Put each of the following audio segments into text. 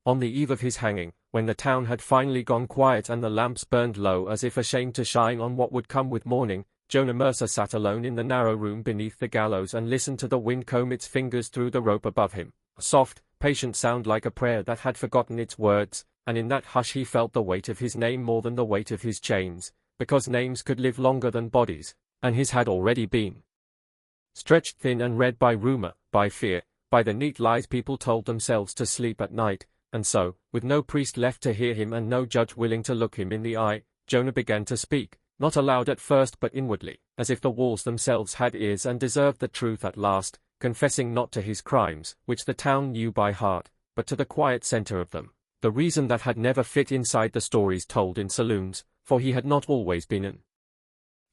On the eve of his hanging, when the town had finally gone quiet and the lamps burned low as if ashamed to shine on what would come with morning, Jonah Mercer sat alone in the narrow room beneath the gallows and listened to the wind comb its fingers through the rope above him, a soft, patient sound like a prayer that had forgotten its words, and in that hush he felt the weight of his name more than the weight of his chains, because names could live longer than bodies, and his had already been stretched thin and red by rumor, by fear, by the neat lies people told themselves to sleep at night, and so, with no priest left to hear him and no judge willing to look him in the eye, Jonah began to speak, not aloud at first but inwardly, as if the walls themselves had ears and deserved the truth at last, confessing not to his crimes, which the town knew by heart, but to the quiet center of them, the reason that had never fit inside the stories told in saloons, for he had not always been an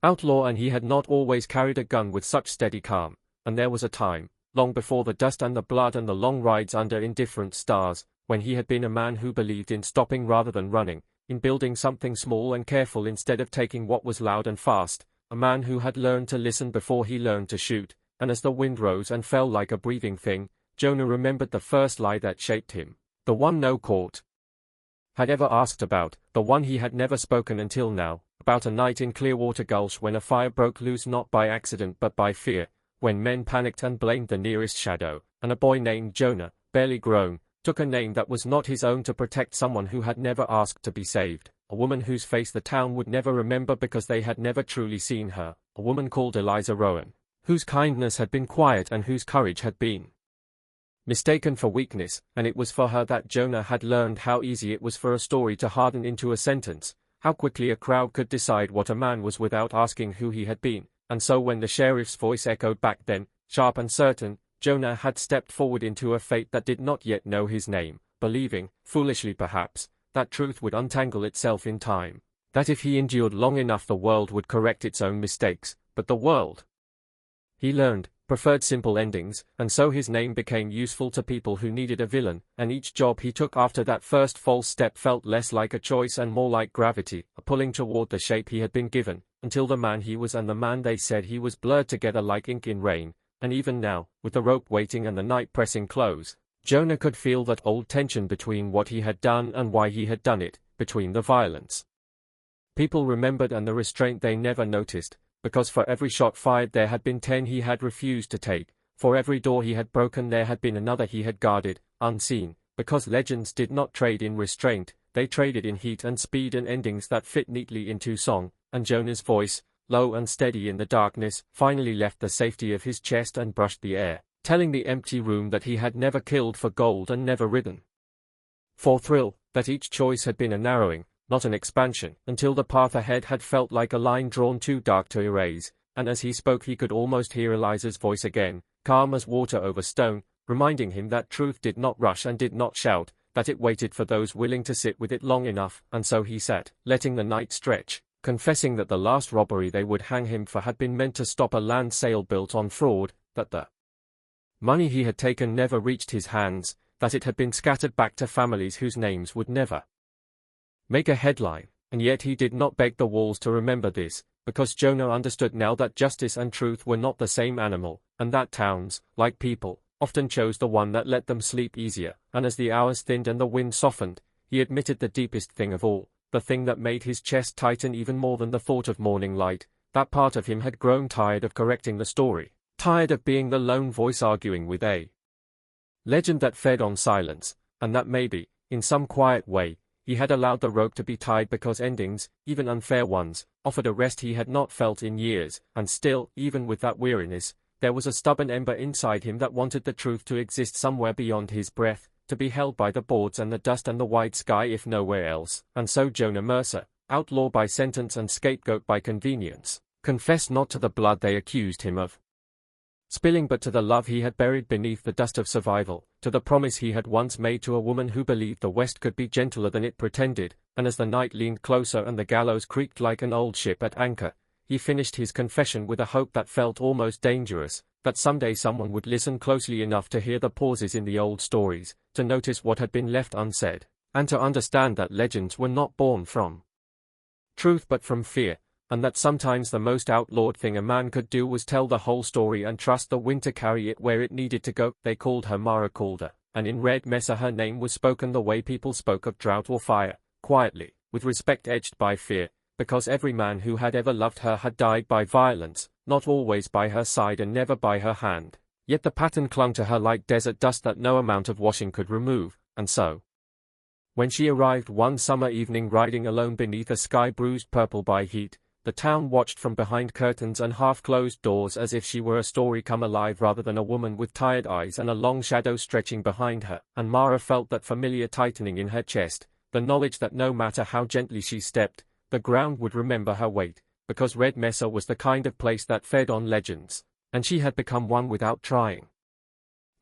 outlaw and he had not always carried a gun with such steady calm, and there was a time, long before the dust and the blood and the long rides under indifferent stars, when he had been a man who believed in stopping rather than running, in building something small and careful instead of taking what was loud and fast, a man who had learned to listen before he learned to shoot, and as the wind rose and fell like a breathing thing, Jonah remembered the first lie that shaped him, the one no court had ever asked about, the one he had never spoken until now, about a night in Clearwater Gulch when a fire broke loose not by accident but by fear, when men panicked and blamed the nearest shadow, and a boy named Jonah, barely grown, took a name that was not his own to protect someone who had never asked to be saved, a woman whose face the town would never remember because they had never truly seen her, a woman called Eliza Rowan, whose kindness had been quiet and whose courage had been mistaken for weakness, and it was for her that Jonah had learned how easy it was for a story to harden into a sentence, how quickly a crowd could decide what a man was without asking who he had been, and so when the sheriff's voice echoed back then, sharp and certain, Jonah had stepped forward into a fate that did not yet know his name, believing, foolishly perhaps, that truth would untangle itself in time, that if he endured long enough the world would correct its own mistakes, but the world, he learned, preferred simple endings, and so his name became useful to people who needed a villain, and each job he took after that first false step felt less like a choice and more like gravity, a pulling toward the shape he had been given, until the man he was and the man they said he was blurred together like ink in rain, and even now, with the rope waiting and the night pressing close, Jonah could feel that old tension between what he had done and why he had done it, between the violence people remembered and the restraint they never noticed, because for every shot fired there had been 10 he had refused to take, for every door he had broken there had been another he had guarded, unseen, because legends did not trade in restraint, they traded in heat and speed and endings that fit neatly into song, and Jonah's voice, low and steady in the darkness, finally left the safety of his chest and brushed the air, telling the empty room that he had never killed for gold and never ridden for thrill, that each choice had been a narrowing, not an expansion, until the path ahead had felt like a line drawn too dark to erase, and as he spoke he could almost hear Eliza's voice again, calm as water over stone, reminding him that truth did not rush and did not shout, that it waited for those willing to sit with it long enough, and so he sat, letting the night stretch, confessing that the last robbery they would hang him for had been meant to stop a land sale built on fraud, that the money he had taken never reached his hands, that it had been scattered back to families whose names would never make a headline, and yet he did not beg the walls to remember this, because Jonah understood now that justice and truth were not the same animal, and that towns, like people, often chose the one that let them sleep easier, and as the hours thinned and the wind softened, he admitted the deepest thing of all, the thing that made his chest tighten even more than the thought of morning light, that part of him had grown tired of correcting the story, tired of being the lone voice arguing with a legend that fed on silence, and that maybe, in some quiet way, he had allowed the rope to be tied because endings, even unfair ones, offered a rest he had not felt in years, and still, even with that weariness, there was a stubborn ember inside him that wanted the truth to exist somewhere beyond his breath, to be held by the boards and the dust and the wide sky if nowhere else, and so Jonah Mercer, outlaw by sentence and scapegoat by convenience, confessed not to the blood they accused him of spilling but to the love he had buried beneath the dust of survival, to the promise he had once made to a woman who believed the West could be gentler than it pretended, and as the night leaned closer and the gallows creaked like an old ship at anchor, he finished his confession with a hope that felt almost dangerous, that someday someone would listen closely enough to hear the pauses in the old stories, to notice what had been left unsaid, and to understand that legends were not born from truth but from fear, and that sometimes the most outlawed thing a man could do was tell the whole story and trust the wind to carry it where it needed to go. They called her Mara Calder, and in Red Mesa her name was spoken the way people spoke of drought or fire, quietly, with respect edged by fear, because every man who had ever loved her had died by violence, not always by her side and never by her hand. Yet the pattern clung to her like desert dust that no amount of washing could remove, and so, when she arrived one summer evening riding alone beneath a sky bruised purple by heat, the town watched from behind curtains and half-closed doors as if she were a story come alive rather than a woman with tired eyes and a long shadow stretching behind her, and Mara felt that familiar tightening in her chest, the knowledge that no matter how gently she stepped, the ground would remember her weight, because Red Mesa was the kind of place that fed on legends, and she had become one without trying.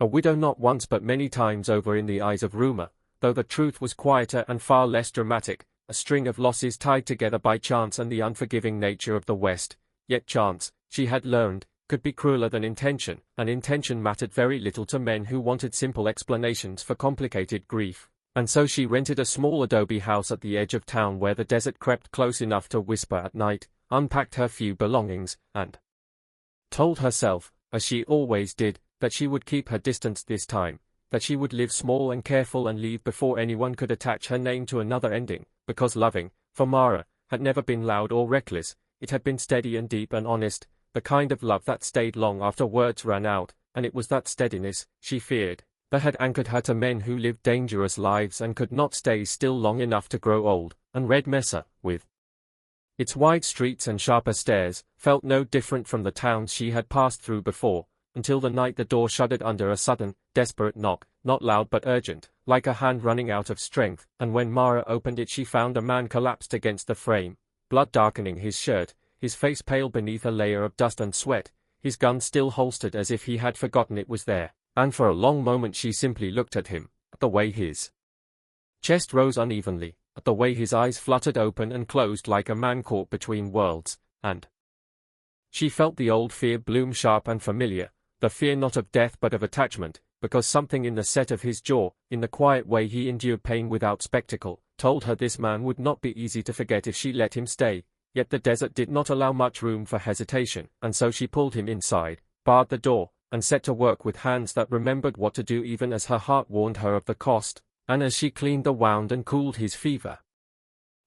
A widow not once but many times over in the eyes of rumor, though the truth was quieter and far less dramatic, a string of losses tied together by chance and the unforgiving nature of the West. Yet chance, she had learned, could be crueler than intention, and intention mattered very little to men who wanted simple explanations for complicated grief. And so she rented a small adobe house at the edge of town where the desert crept close enough to whisper at night, unpacked her few belongings, and told herself, as she always did, that she would keep her distance this time, that she would live small and careful and leave before anyone could attach her name to another ending, because loving, for Mara, had never been loud or reckless. It had been steady and deep and honest, the kind of love that stayed long after words ran out, and it was that steadiness, she feared, that had anchored her to men who lived dangerous lives and could not stay still long enough to grow old. And Red Mesa, with its wide streets and sharper stairs, felt no different from the towns she had passed through before, until the night the door shuddered under a sudden, desperate knock, not loud but urgent, like a hand running out of strength, and when Mara opened it she found a man collapsed against the frame, blood darkening his shirt, his face pale beneath a layer of dust and sweat, his gun still holstered as if he had forgotten it was there, and for a long moment she simply looked at him, at the way his chest rose unevenly, at the way his eyes fluttered open and closed like a man caught between worlds, and she felt the old fear bloom sharp and familiar, the fear not of death but of attachment, because something in the set of his jaw, in the quiet way he endured pain without spectacle, told her this man would not be easy to forget if she let him stay. Yet the desert did not allow much room for hesitation, and so she pulled him inside, barred the door, and set to work with hands that remembered what to do even as her heart warned her of the cost, and as she cleaned the wound and cooled his fever.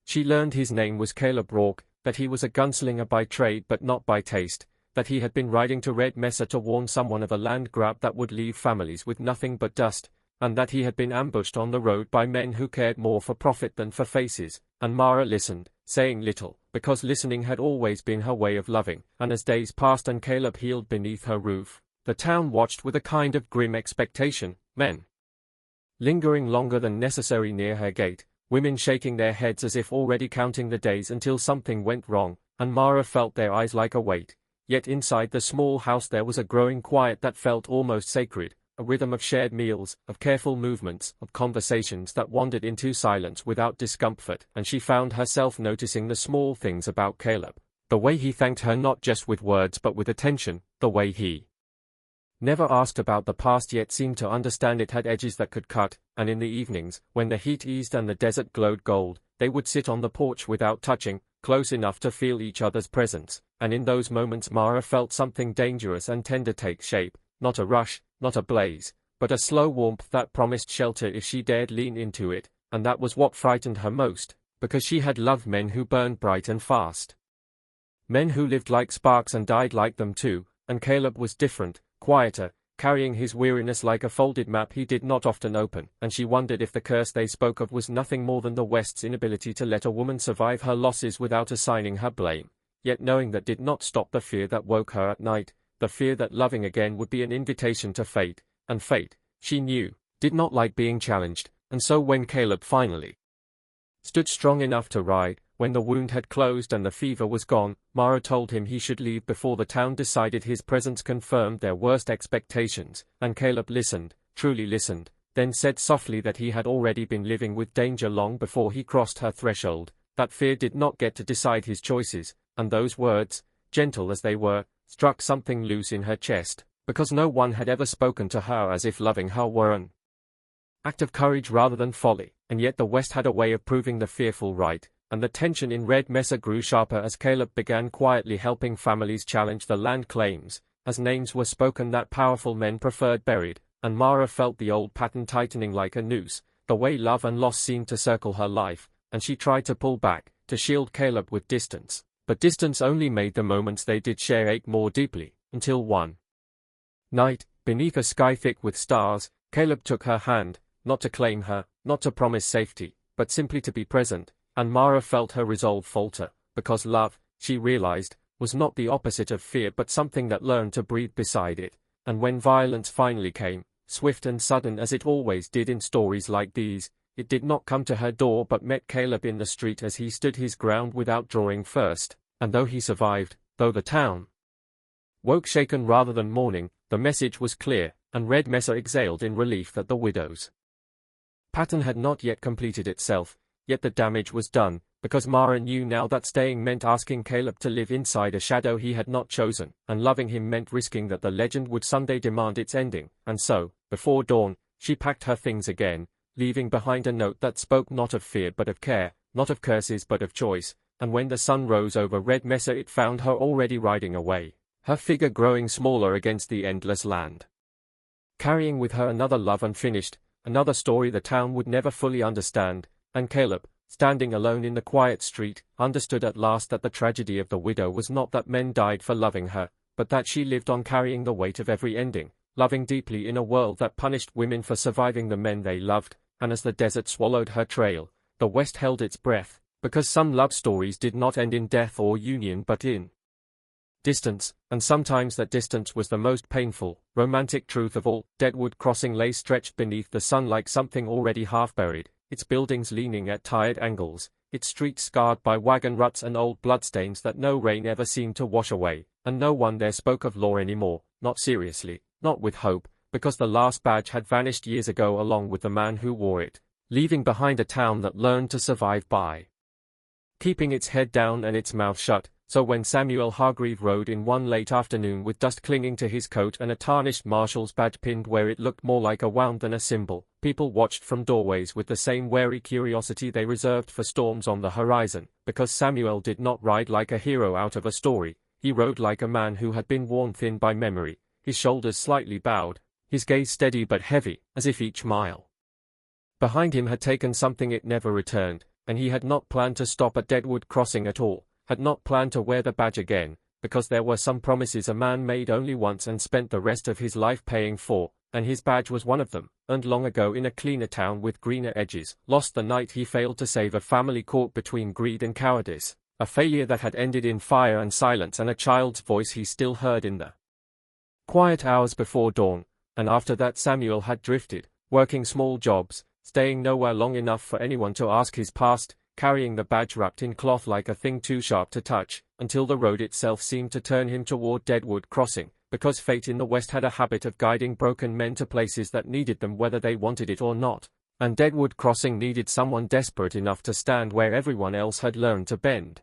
She learned his name was Caleb Rourke, that he was a gunslinger by trade but not by taste, that he had been riding to Red Mesa to warn someone of a land grab that would leave families with nothing but dust, and that he had been ambushed on the road by men who cared more for profit than for faces. And Mara listened, saying little, because listening had always been her way of loving, and as days passed and Caleb healed beneath her roof, the town watched with a kind of grim expectation, men lingering longer than necessary near her gate, women shaking their heads as if already counting the days until something went wrong, and Mara felt their eyes like a weight. Yet inside the small house there was a growing quiet that felt almost sacred, a rhythm of shared meals, of careful movements, of conversations that wandered into silence without discomfort, and she found herself noticing the small things about Caleb, the way he thanked her not just with words but with attention, the way he never asked about the past yet seemed to understand it had edges that could cut, and in the evenings, when the heat eased and the desert glowed gold, they would sit on the porch without touching, close enough to feel each other's presence, and in those moments Mara felt something dangerous and tender take shape, not a rush, not a blaze, but a slow warmth that promised shelter if she dared lean into it, and that was what frightened her most, because she had loved men who burned bright and fast. Men who lived like sparks and died like them too, and Caleb was different, quieter, carrying his weariness like a folded map he did not often open, and she wondered if the curse they spoke of was nothing more than the West's inability to let a woman survive her losses without assigning her blame. Yet knowing that did not stop the fear that woke her at night, the fear that loving again would be an invitation to fate, and fate, she knew, did not like being challenged, and so when Caleb finally stood strong enough to ride, when the wound had closed and the fever was gone, Mara told him he should leave before the town decided his presence confirmed their worst expectations, and Caleb listened, truly listened, then said softly that he had already been living with danger long before he crossed her threshold, that fear did not get to decide his choices, and those words, gentle as they were, struck something loose in her chest, because no one had ever spoken to her as if loving her were an act of courage rather than folly, and yet the West had a way of proving the fearful right, and the tension in Red Mesa grew sharper as Caleb began quietly helping families challenge the land claims, as names were spoken that powerful men preferred buried, and Mara felt the old pattern tightening like a noose, the way love and loss seemed to circle her life, and she tried to pull back, to shield Caleb with distance. But distance only made the moments they did share ache more deeply, until one night, beneath a sky thick with stars, Caleb took her hand, not to claim her, not to promise safety, but simply to be present, and Mara felt her resolve falter, because love, she realized, was not the opposite of fear but something that learned to breathe beside it, and when violence finally came, swift and sudden as it always did in stories like these, it did not come to her door but met Caleb in the street as he stood his ground without drawing first, and though he survived, though the town woke shaken rather than mourning, the message was clear, and Red Mesa exhaled in relief that the widow's pattern had not yet completed itself, yet the damage was done, because Mara knew now that staying meant asking Caleb to live inside a shadow he had not chosen, and loving him meant risking that the legend would someday demand its ending, and so, before dawn, she packed her things again, leaving behind a note that spoke not of fear but of care, not of curses but of choice, and when the sun rose over Red Mesa it found her already riding away, her figure growing smaller against the endless land, carrying with her another love unfinished, another story the town would never fully understand, and Caleb, standing alone in the quiet street, understood at last that the tragedy of the widow was not that men died for loving her, but that she lived on carrying the weight of every ending, loving deeply in a world that punished women for surviving the men they loved, and as the desert swallowed her trail, the West held its breath, because some love stories did not end in death or union but in distance, and sometimes that distance was the most painful, romantic truth of all. Deadwood Crossing lay stretched beneath the sun like something already half buried, its buildings leaning at tired angles, its streets scarred by wagon ruts and old bloodstains that no rain ever seemed to wash away, and no one there spoke of law anymore, not seriously, not with hope, because the last badge had vanished years ago along with the man who wore it, leaving behind a town that learned to survive by keeping its head down and its mouth shut. So when Samuel Hargreave rode in one late afternoon with dust clinging to his coat and a tarnished marshal's badge pinned where it looked more like a wound than a symbol, people watched from doorways with the same wary curiosity they reserved for storms on the horizon, because Samuel did not ride like a hero out of a story, he rode like a man who had been worn thin by memory, his shoulders slightly bowed, his gaze steady but heavy, as if each mile behind him had taken something it never returned, and he had not planned to stop at Deadwood Crossing at all, had not planned to wear the badge again, because there were some promises a man made only once and spent the rest of his life paying for, and his badge was one of them, earned long ago in a cleaner town with greener edges, lost the night he failed to save a family caught between greed and cowardice, a failure that had ended in fire and silence and a child's voice he still heard in the quiet hours before dawn, and after that Samuel had drifted, working small jobs, staying nowhere long enough for anyone to ask his past, carrying the badge wrapped in cloth like a thing too sharp to touch, until the road itself seemed to turn him toward Deadwood Crossing, because fate in the West had a habit of guiding broken men to places that needed them whether they wanted it or not, and Deadwood Crossing needed someone desperate enough to stand where everyone else had learned to bend.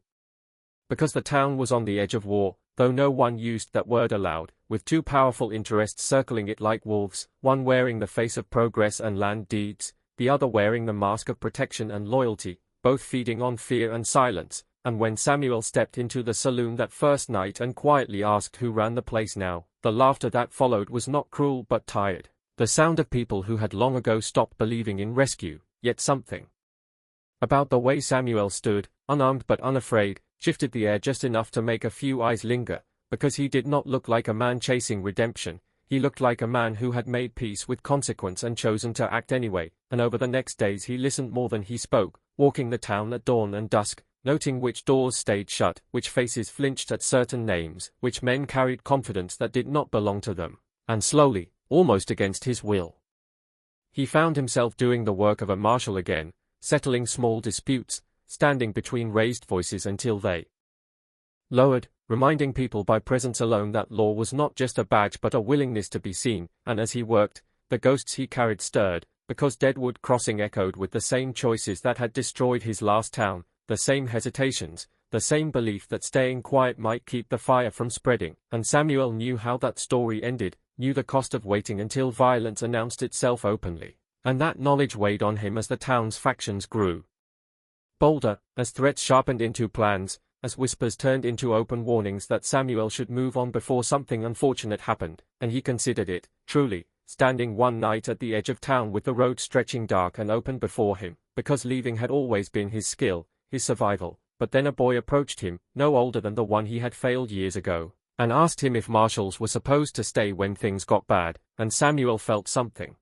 Because the town was on the edge of war, though no one used that word aloud, with two powerful interests circling it like wolves, one wearing the face of progress and land deeds, the other wearing the mask of protection and loyalty, both feeding on fear and silence, and when Samuel stepped into the saloon that first night and quietly asked who ran the place now, the laughter that followed was not cruel but tired, the sound of people who had long ago stopped believing in rescue, yet something about the way Samuel stood, unarmed but unafraid, shifted the air just enough to make a few eyes linger, because he did not look like a man chasing redemption, he looked like a man who had made peace with consequence and chosen to act anyway, and over the next days he listened more than he spoke, walking the town at dawn and dusk, noting which doors stayed shut, which faces flinched at certain names, which men carried confidence that did not belong to them, and slowly, almost against his will, he found himself doing the work of a marshal again, settling small disputes, standing between raised voices until they lowered, reminding people by presence alone that law was not just a badge but a willingness to be seen, and as he worked, the ghosts he carried stirred, because Deadwood Crossing echoed with the same choices that had destroyed his last town, the same hesitations, the same belief that staying quiet might keep the fire from spreading, and Samuel knew how that story ended, knew the cost of waiting until violence announced itself openly, and that knowledge weighed on him as the town's factions grew bolder, as threats sharpened into plans, as whispers turned into open warnings that Samuel should move on before something unfortunate happened, and he considered it, truly, standing one night at the edge of town with the road stretching dark and open before him, because leaving had always been his skill, his survival. But then a boy approached him, no older than the one he had failed years ago, and asked him if marshals were supposed to stay when things got bad, and Samuel felt something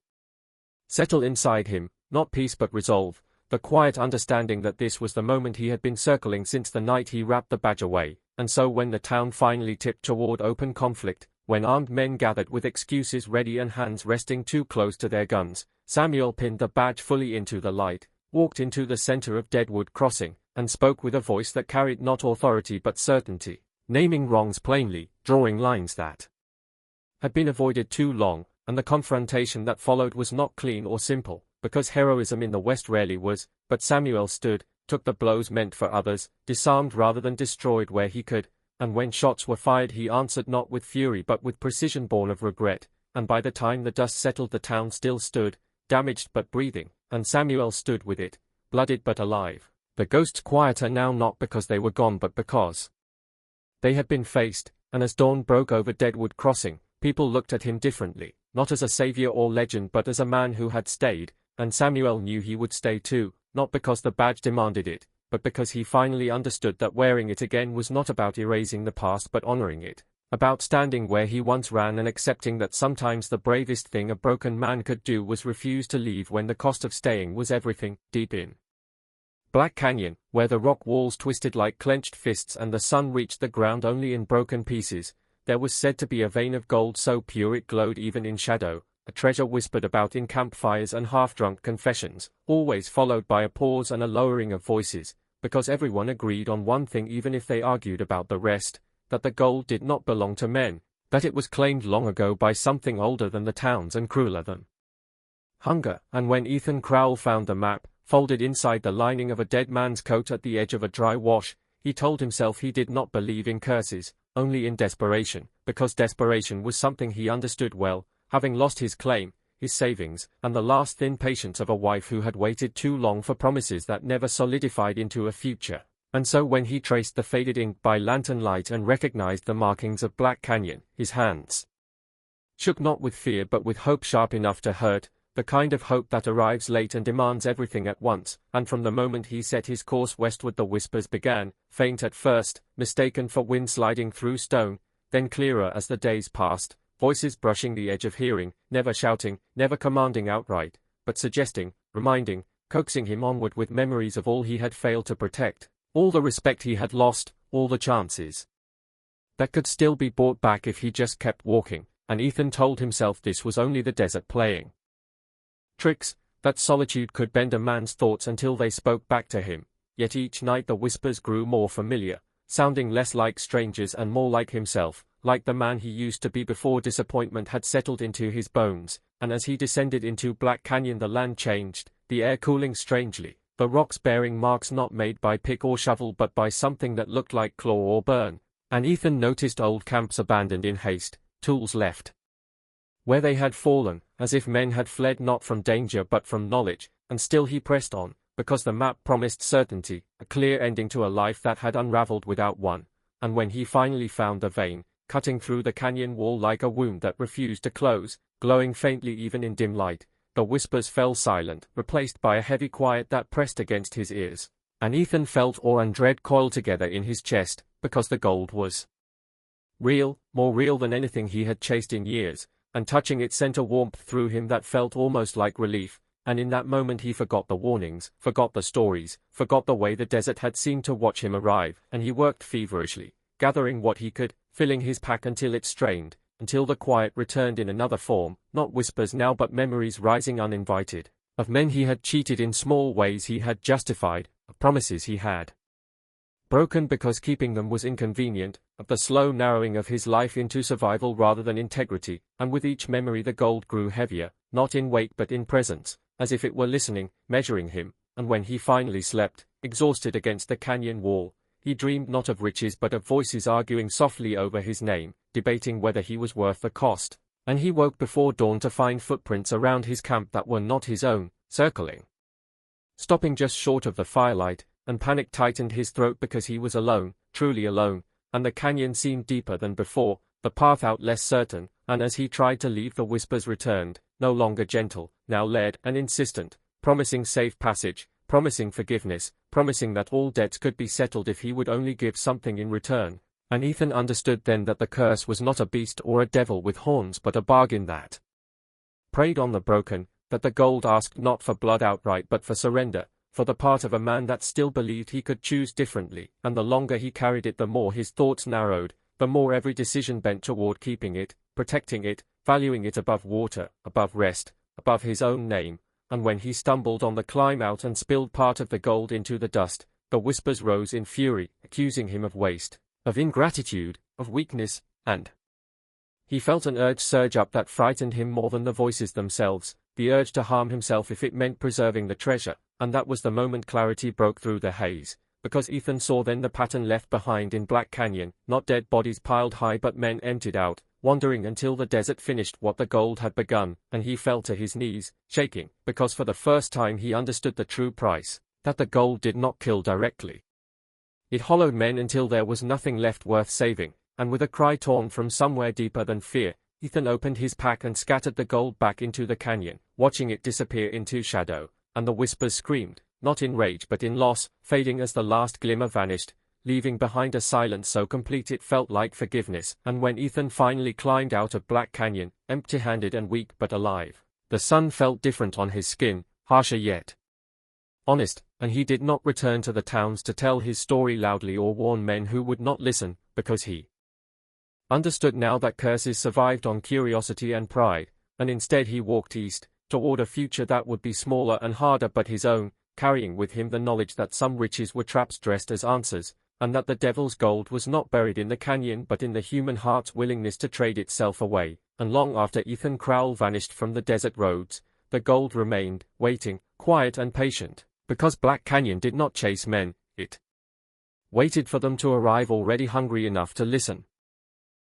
settle inside him, not peace but resolve, the quiet understanding that this was the moment he had been circling since the night he wrapped the badge away. And so when the town finally tipped toward open conflict, when armed men gathered with excuses ready and hands resting too close to their guns, Samuel pinned the badge fully into the light, walked into the center of Deadwood Crossing, and spoke with a voice that carried not authority but certainty, naming wrongs plainly, drawing lines that had been avoided too long, and the confrontation that followed was not clean or simple, because heroism in the West rarely was, but Samuel stood, took the blows meant for others, disarmed rather than destroyed where he could, and when shots were fired he answered not with fury but with precision born of regret, and by the time the dust settled the town still stood, damaged but breathing, and Samuel stood with it, blooded but alive, the ghosts quieter now not because they were gone but because they had been faced, and as dawn broke over Deadwood Crossing, people looked at him differently, not as a savior or legend but as a man who had stayed, and Samuel knew he would stay too, not because the badge demanded it, but because he finally understood that wearing it again was not about erasing the past but honoring it, about standing where he once ran and accepting that sometimes the bravest thing a broken man could do was refuse to leave when the cost of staying was everything. Deep in Black Canyon, where the rock walls twisted like clenched fists and the sun reached the ground only in broken pieces, there was said to be a vein of gold so pure it glowed even in shadow, a treasure whispered about in campfires and half-drunk confessions, always followed by a pause and a lowering of voices, because everyone agreed on one thing even if they argued about the rest, that the gold did not belong to men, that it was claimed long ago by something older than the towns and crueler than hunger. And when Ethan Crowell found the map, folded inside the lining of a dead man's coat at the edge of a dry wash, he told himself he did not believe in curses, only in desperation, because desperation was something he understood well, having lost his claim, his savings, and the last thin patience of a wife who had waited too long for promises that never solidified into a future. And so when he traced the faded ink by lantern light and recognized the markings of Black Canyon, his hands shook not with fear but with hope sharp enough to hurt, the kind of hope that arrives late and demands everything at once. And from the moment he set his course westward the whispers began, faint at first, mistaken for wind sliding through stone, then clearer as the days passed, voices brushing the edge of hearing, never shouting, never commanding outright, but suggesting, reminding, coaxing him onward with memories of all he had failed to protect, all the respect he had lost, all the chances that could still be bought back if he just kept walking. And Ethan told himself this was only the desert playing tricks, that solitude could bend a man's thoughts until they spoke back to him. Yet each night the whispers grew more familiar, sounding less like strangers and more like himself, like the man he used to be before disappointment had settled into his bones. And as he descended into Black Canyon the land changed, the air cooling strangely, the rocks bearing marks not made by pick or shovel but by something that looked like claw or burn. And Ethan noticed old camps abandoned in haste, tools left where they had fallen, as if men had fled not from danger but from knowledge, and still he pressed on, because the map promised certainty, a clear ending to a life that had unraveled without one. And when he finally found the vein, cutting through the canyon wall like a wound that refused to close, glowing faintly even in dim light, the whispers fell silent, replaced by a heavy quiet that pressed against his ears. And Ethan felt awe and dread coil together in his chest, because the gold was real, more real than anything he had chased in years, and touching it sent a warmth through him that felt almost like relief. And in that moment he forgot the warnings, forgot the stories, forgot the way the desert had seemed to watch him arrive, and he worked feverishly, gathering what he could, filling his pack until it strained, until the quiet returned in another form, not whispers now but memories rising uninvited, of men he had cheated in small ways he had justified, of promises he had broken because keeping them was inconvenient, of the slow narrowing of his life into survival rather than integrity. And with each memory the gold grew heavier, not in weight but in presence, as if it were listening, measuring him. And when he finally slept, exhausted against the canyon wall, he dreamed not of riches but of voices arguing softly over his name, debating whether he was worth the cost. And he woke before dawn to find footprints around his camp that were not his own, circling, stopping just short of the firelight, and panic tightened his throat because he was alone, truly alone, and the canyon seemed deeper than before, the path out less certain, and as he tried to leave the whispers returned, no longer gentle, now led and insistent, promising safe passage, promising forgiveness, promising that all debts could be settled if he would only give something in return. And Ethan understood then that the curse was not a beast or a devil with horns but a bargain that preyed on the broken, that the gold asked not for blood outright but for surrender, for the part of a man that still believed he could choose differently, and the longer he carried it the more his thoughts narrowed, the more every decision bent toward keeping it, protecting it, valuing it above water, above rest, above his own name. And when he stumbled on the climb out and spilled part of the gold into the dust, the whispers rose in fury, accusing him of waste, of ingratitude, of weakness, and he felt an urge surge up that frightened him more than the voices themselves, the urge to harm himself if it meant preserving the treasure, and that was the moment clarity broke through the haze, because Ethan saw then the pattern left behind in Black Canyon, not dead bodies piled high but men emptied out, wandering until the desert finished what the gold had begun, and he fell to his knees, shaking, because for the first time he understood the true price, that the gold did not kill directly. It hollowed men until there was nothing left worth saving, and with a cry torn from somewhere deeper than fear, Ethan opened his pack and scattered the gold back into the canyon, watching it disappear into shadow, and the whispers screamed, not in rage but in loss, fading as the last glimmer vanished, leaving behind a silence so complete it felt like forgiveness. And when Ethan finally climbed out of Black Canyon, empty-handed and weak but alive, the sun felt different on his skin, harsher yet honest, and he did not return to the towns to tell his story loudly or warn men who would not listen, because he understood now that curses survived on curiosity and pride, and instead he walked east, toward a future that would be smaller and harder but his own, carrying with him the knowledge that some riches were traps dressed as answers, and that the devil's gold was not buried in the canyon but in the human heart's willingness to trade itself away. And long after Ethan Crowell vanished from the desert roads, the gold remained, waiting, quiet and patient, because Black Canyon did not chase men, it waited for them to arrive already hungry enough to listen.